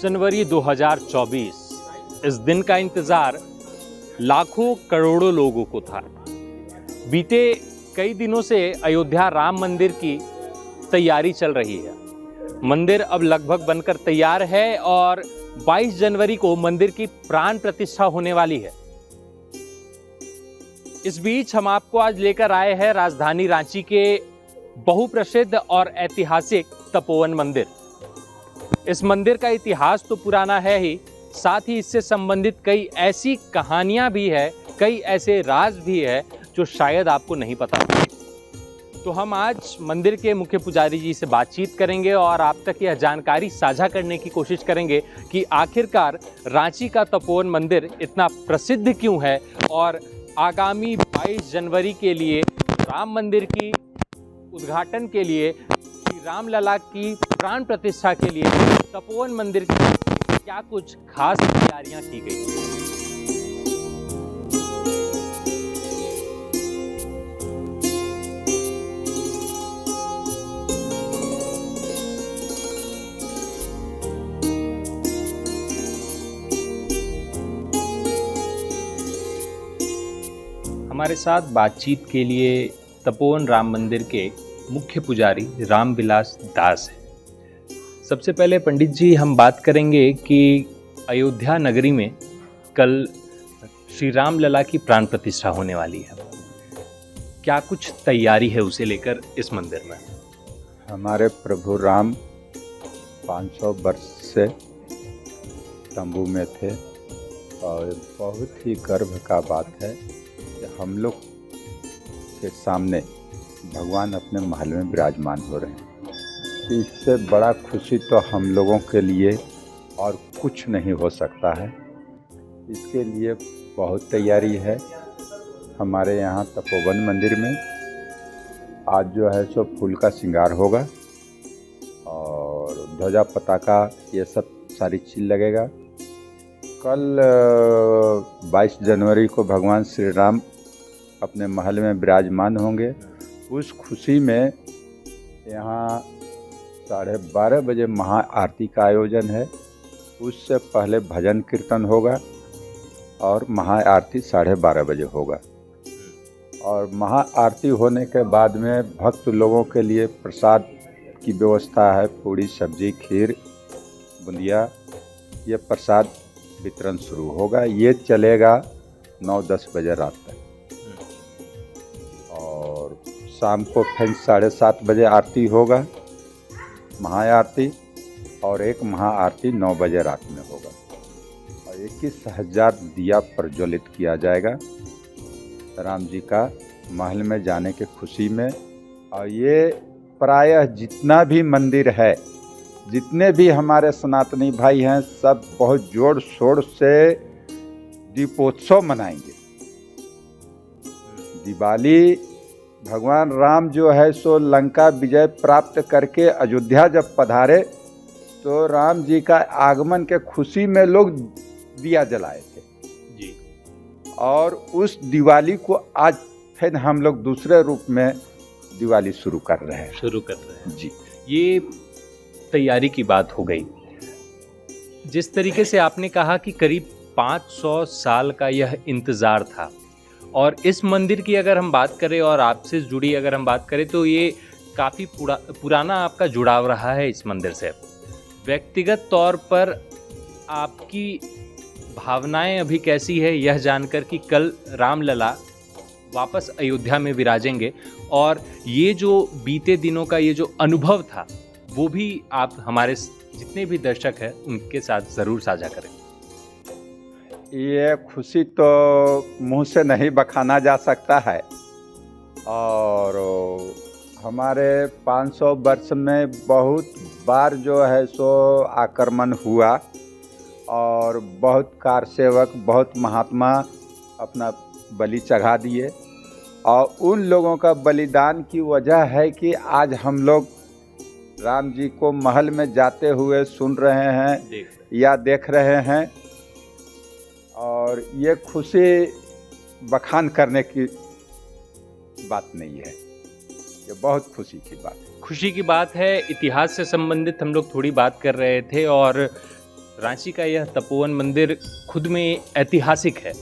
जनवरी 2024, इस दिन का इंतजार लाखों करोड़ों लोगों को था। बीते कई दिनों से अयोध्या राम मंदिर की तैयारी चल रही है। मंदिर अब लगभग बनकर तैयार है और 22 जनवरी को मंदिर की प्राण प्रतिष्ठा होने वाली है। इस बीच हम आपको आज लेकर आए हैं राजधानी रांची के बहुप्रसिद्ध और ऐतिहासिक तपोवन मंदिर। इस मंदिर का इतिहास तो पुराना है ही, साथ ही इससे संबंधित कई ऐसी कहानियां भी है, कई ऐसे राज भी है जो शायद आपको नहीं पता। तो हम आज मंदिर के मुख्य पुजारी जी से बातचीत करेंगे और आप तक यह जानकारी साझा करने की कोशिश करेंगे कि आखिरकार रांची का तपोवन मंदिर इतना प्रसिद्ध क्यों है और आगामी 22 जनवरी के लिए राम मंदिर की उद्घाटन के लिए, श्री रामलला की प्राण प्रतिष्ठा के लिए तपोवन मंदिर की क्या कुछ खास तैयारियां की गई। हमारे साथ बातचीत के लिए तपोवन राम मंदिर के मुख्य पुजारी रामविलास दास हैं। सबसे पहले पंडित जी हम बात करेंगे कि अयोध्या नगरी में कल श्री रामलला की प्राण प्रतिष्ठा होने वाली है। क्या कुछ तैयारी है उसे लेकर इस मंदिर में? हमारे प्रभु राम 500 वर्ष से तंबू में थे और बहुत ही गर्व का बात है कि हम लोग के सामने भगवान अपने महल में विराजमान हो रहे हैं। इससे बड़ा खुशी तो हम लोगों के लिए और कुछ नहीं हो सकता है। इसके लिए बहुत तैयारी है हमारे यहाँ तपोवन मंदिर में। आज जो है सो फूल का श्रृंगार होगा और ध्वजा पताका ये सब सारी चीज़ लगेगा। कल 22 जनवरी को भगवान श्री राम अपने महल में विराजमान होंगे। उस खुशी में यहाँ 12:30 बजे महाआरती का आयोजन है। उससे पहले भजन कीर्तन होगा और महाआरती 12:30 बजे होगा। और महाआरती होने के बाद में भक्त लोगों के लिए प्रसाद की व्यवस्था है। पूड़ी, सब्जी, खीर, बुंदिया, ये प्रसाद वितरण शुरू होगा। ये चलेगा 9-10 बजे रात तक और शाम को फिर 7:30 बजे आरती होगा, महाआरती, और एक महाआरती 9 बजे रात में होगा और 21,000 दिया प्रज्वलित किया जाएगा राम जी का महल में जाने के खुशी में। और ये प्रायः जितना भी मंदिर है, जितने भी हमारे सनातनी भाई हैं, सब बहुत जोर शोर से दीपोत्सव मनाएंगे। दिवाली भगवान राम जो है सो लंका विजय प्राप्त करके अयोध्या जब पधारे तो राम जी का आगमन के खुशी में लोग दिया जलाए थे जी। और उस दिवाली को आज फिर हम लोग दूसरे रूप में दिवाली शुरू कर रहे हैं जी। ये तैयारी की बात हो गई। जिस तरीके से आपने कहा कि करीब 500 साल का यह इंतज़ार था और इस मंदिर की अगर हम बात करें और आपसे जुड़ी अगर हम बात करें तो ये काफ़ी पुराना आपका जुड़ाव रहा है इस मंदिर से। व्यक्तिगत तौर पर आपकी भावनाएं अभी कैसी है यह जानकर कि कल रामलला वापस अयोध्या में विराजेंगे और ये जो बीते दिनों का ये जो अनुभव था वो भी आप हमारे जितने भी दर्शक हैं उनके साथ ज़रूर साझा करें। ये खुशी तो मुंह से नहीं बखाना जा सकता है और हमारे 500 वर्ष में बहुत बार जो है सो आक्रमण हुआ और बहुत कार सेवक, बहुत महात्मा अपना बलि चढ़ा दिए और उन लोगों का बलिदान की वजह है कि आज हम लोग राम जी को महल में जाते हुए सुन रहे हैं या देख रहे हैं। और ये खुशी बखान करने की बात नहीं है, ये बहुत खुशी की बात है। खुशी की बात है। इतिहास से संबंधित हम लोग थोड़ी बात कर रहे थे और रांची का यह तपोवन मंदिर खुद में ऐतिहासिक है,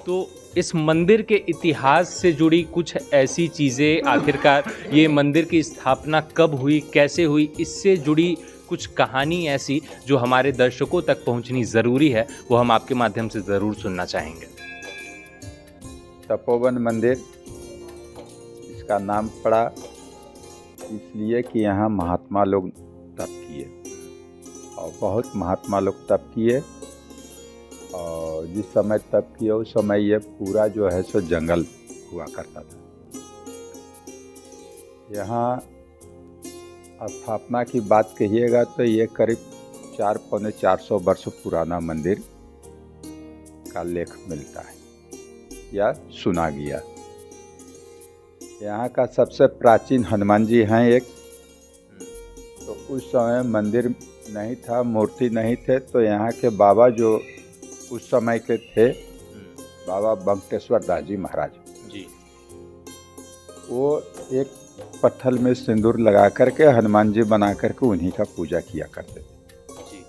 तो इस मंदिर के इतिहास से जुड़ी कुछ ऐसी चीज़ें, आखिरकार ये मंदिर की स्थापना कब हुई, कैसे हुई, इससे जुड़ी कुछ कहानी ऐसी जो हमारे दर्शकों तक पहुंचनी ज़रूरी है, वो हम आपके माध्यम से ज़रूर सुनना चाहेंगे। तपोवन मंदिर इसका नाम पड़ा इसलिए कि यहाँ महात्मा लोग तप किए और बहुत महात्मा लोग तप किए, और जिस समय तप किए उस समय ये पूरा जो है सो जंगल हुआ करता था। यहाँ स्थापना की बात कहिएगा तो ये करीब 400-450 वर्ष पुराना मंदिर का लेख मिलता है या सुना गया। यहाँ का सबसे प्राचीन हनुमान जी हैं एक, तो उस समय मंदिर नहीं था, मूर्ति नहीं थे, तो यहाँ के बाबा जो उस समय के थे, बाबा बंकटेश्वर दास जी महाराज जी, वो एक पत्थर में सिंदूर लगा करके हनुमान जी बना करके उन्हीं का पूजा किया करते थे जी।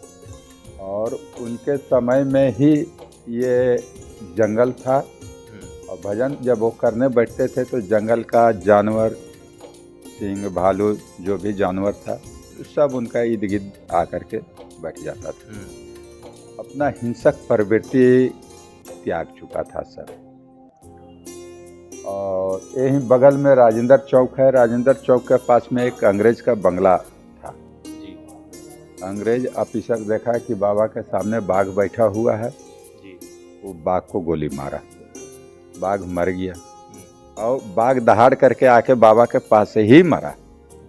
और उनके समय में ही ये जंगल था, और भजन जब वो करने बैठते थे तो जंगल का जानवर, सिंह, भालू, जो भी जानवर था सब उनका इर्द गिर्द आकर के बैठ जाता था। अपना हिंसक प्रवृत्ति त्याग चुका था सब। और यहीं बगल में राजेंद्र चौक है, राजेंद्र चौक के पास में एक अंग्रेज का बंगला था जी। अंग्रेज ऑफिसर देखा कि बाबा के सामने बाघ बैठा हुआ है जी। वो बाघ को गोली मारा, बाघ मर गया, और बाघ दहाड़ करके आके बाबा के पास से ही मरा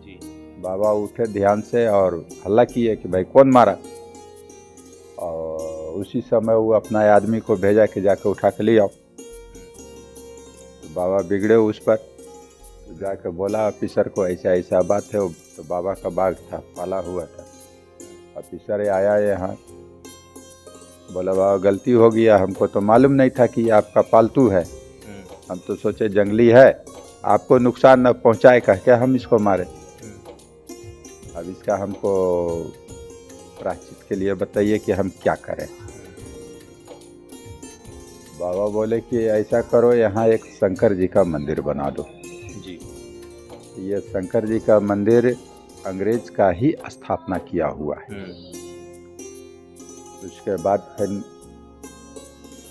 जी। बाबा उठे ध्यान से और हल्ला किए कि भाई कौन मारा, और उसी समय वो अपना आदमी को भेजा कि जाके उठा के ले आओ। तो बाबा बिगड़े उस पर, तो जाके बोला ऑफिसर को ऐसा ऐसा बात है। तो बाबा का बाघ था, पाला हुआ था। ऑफिसर आया यहाँ, बोला बाबा गलती हो गया, हमको तो मालूम नहीं था कि ये आपका पालतू है, हम तो सोचे जंगली है, आपको नुकसान न पहुंचाए कह के हम इसको मारे। अब इसका हमको प्रायश्चित के लिए बताइए कि हम क्या करें। बाबा बोले कि ऐसा करो, यहाँ एक शंकर जी का मंदिर बना दो जी। ये शंकर जी का मंदिर अंग्रेज का ही स्थापना किया हुआ है। उसके बाद फिर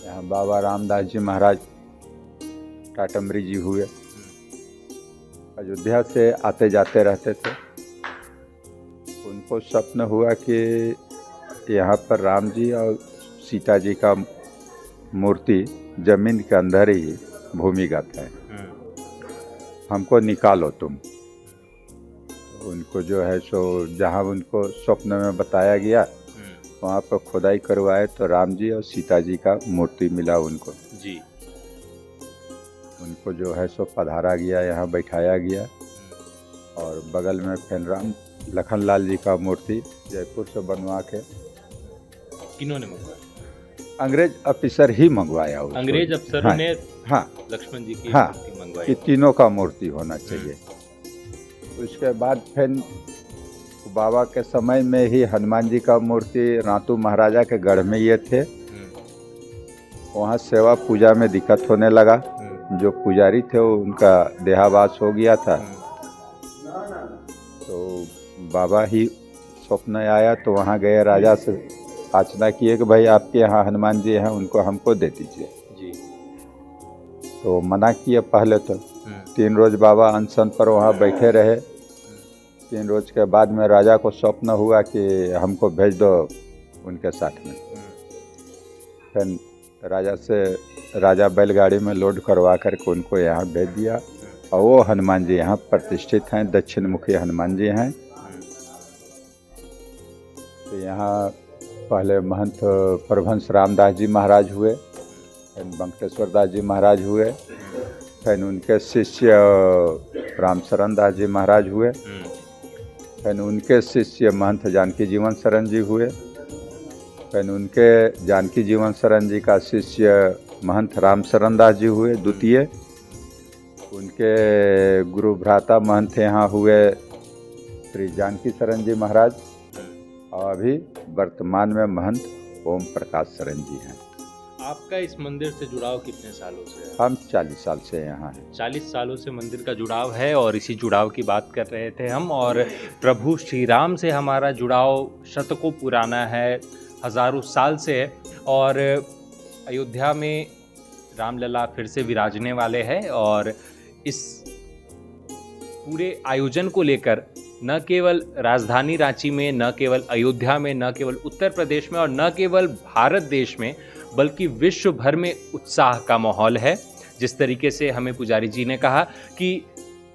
यहाँ बाबा रामदास जी महाराज टाटमरी जी हुए, अयोध्या से आते जाते रहते थे। उनको स्वप्न हुआ कि यहाँ पर राम जी और सीता जी का मूर्ति जमीन के अंदर ही भूमिगत है, हमको निकालो तुम। उनको जो है सो जहाँ उनको स्वप्न में बताया गया वहाँ पर खुदाई करवाए तो राम जी और सीता जी का मूर्ति मिला उनको जी। उनको जो है सो पधारा गया, यहाँ बैठाया गया। और बगल में फिर राम लखनलाल जी का मूर्ति जयपुर से बनवा के, किन्होंने मंगवाया? अंग्रेज ऑफिसर ही मंगवाया उसको। अंग्रेज अफसरों हाँ, ने हाँ, लक्ष्मण जी की हाँ, मूर्ति मंगवाई कि तीनों का मूर्ति होना चाहिए। उसके बाद फिर बाबा के समय में ही हनुमान जी का मूर्ति रातू महाराजा के गढ़ में ये थे। वहाँ सेवा पूजा में दिक्कत होने लगा, जो पुजारी थे वो उनका देहावास हो गया था। तो बाबा ही स्वप्न आया तो वहाँ गए, राजा से याचना किए कि भाई आपके यहाँ हनुमान जी हैं, उनको हमको दे दीजिए जी। तो मना किए पहले तो। 3 रोज बाबा अनशन पर वहाँ बैठे रहे। 3 रोज के बाद में राजा को स्वप्न हुआ कि हमको भेज दो उनके साथ में। फिर राजा बैलगाड़ी में लोड करवा करके उनको यहाँ भेज दिया, और वो हनुमान जी यहाँ प्रतिष्ठित हैं, दक्षिण मुखी हनुमान जी हैं। तो यहाँ पहले महंत प्रभंस रामदास जी महाराज हुए, फिर बंकटेश्वर दास जी महाराज हुए, फिर उनके शिष्य रामशरण दास जी महाराज हुए, फिर उनके शिष्य महंत जानकी जीवन शरण जी हुए, फिर उनके जानकी जीवन शरण जी का शिष्य महंत रामशरण दास जी हुए द्वितीय। उनके गुरु भ्राता महंत यहाँ हुए श्री जानकी शरण जी महाराज। और अभी वर्तमान में महंत ओम प्रकाश शरण जी हैं। आपका इस मंदिर से जुड़ाव कितने सालों से है? हम 40 साल से यहाँ हैं। 40 सालों से मंदिर का जुड़ाव है और इसी जुड़ाव की बात कर रहे थे हम। और प्रभु श्री राम से हमारा जुड़ाव शतकों पुराना है, हजारों साल से है। और अयोध्या में रामलला फिर से विराजने वाले हैं और इस पूरे आयोजन को लेकर न केवल राजधानी रांची में, न केवल अयोध्या में, न केवल उत्तर प्रदेश में और न केवल भारत देश में, बल्कि विश्व भर में उत्साह का माहौल है। जिस तरीके से हमें पुजारी जी ने कहा कि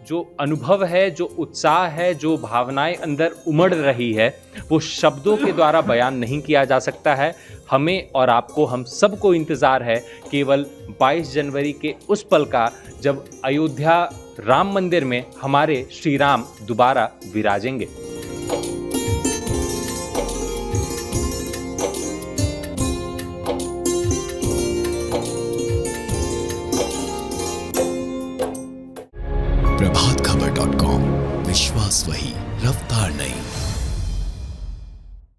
जो अनुभव है, जो उत्साह है, जो भावनाएं अंदर उमड़ रही है, वो शब्दों के द्वारा बयान नहीं किया जा सकता है। हमें और आपको, हम सबको इंतज़ार है केवल 22 जनवरी के उस पल का जब अयोध्या राम मंदिर में हमारे श्री राम दोबारा विराजेंगे। प्रभातखबर.com, विश्वास वही, रफ्तार नहीं।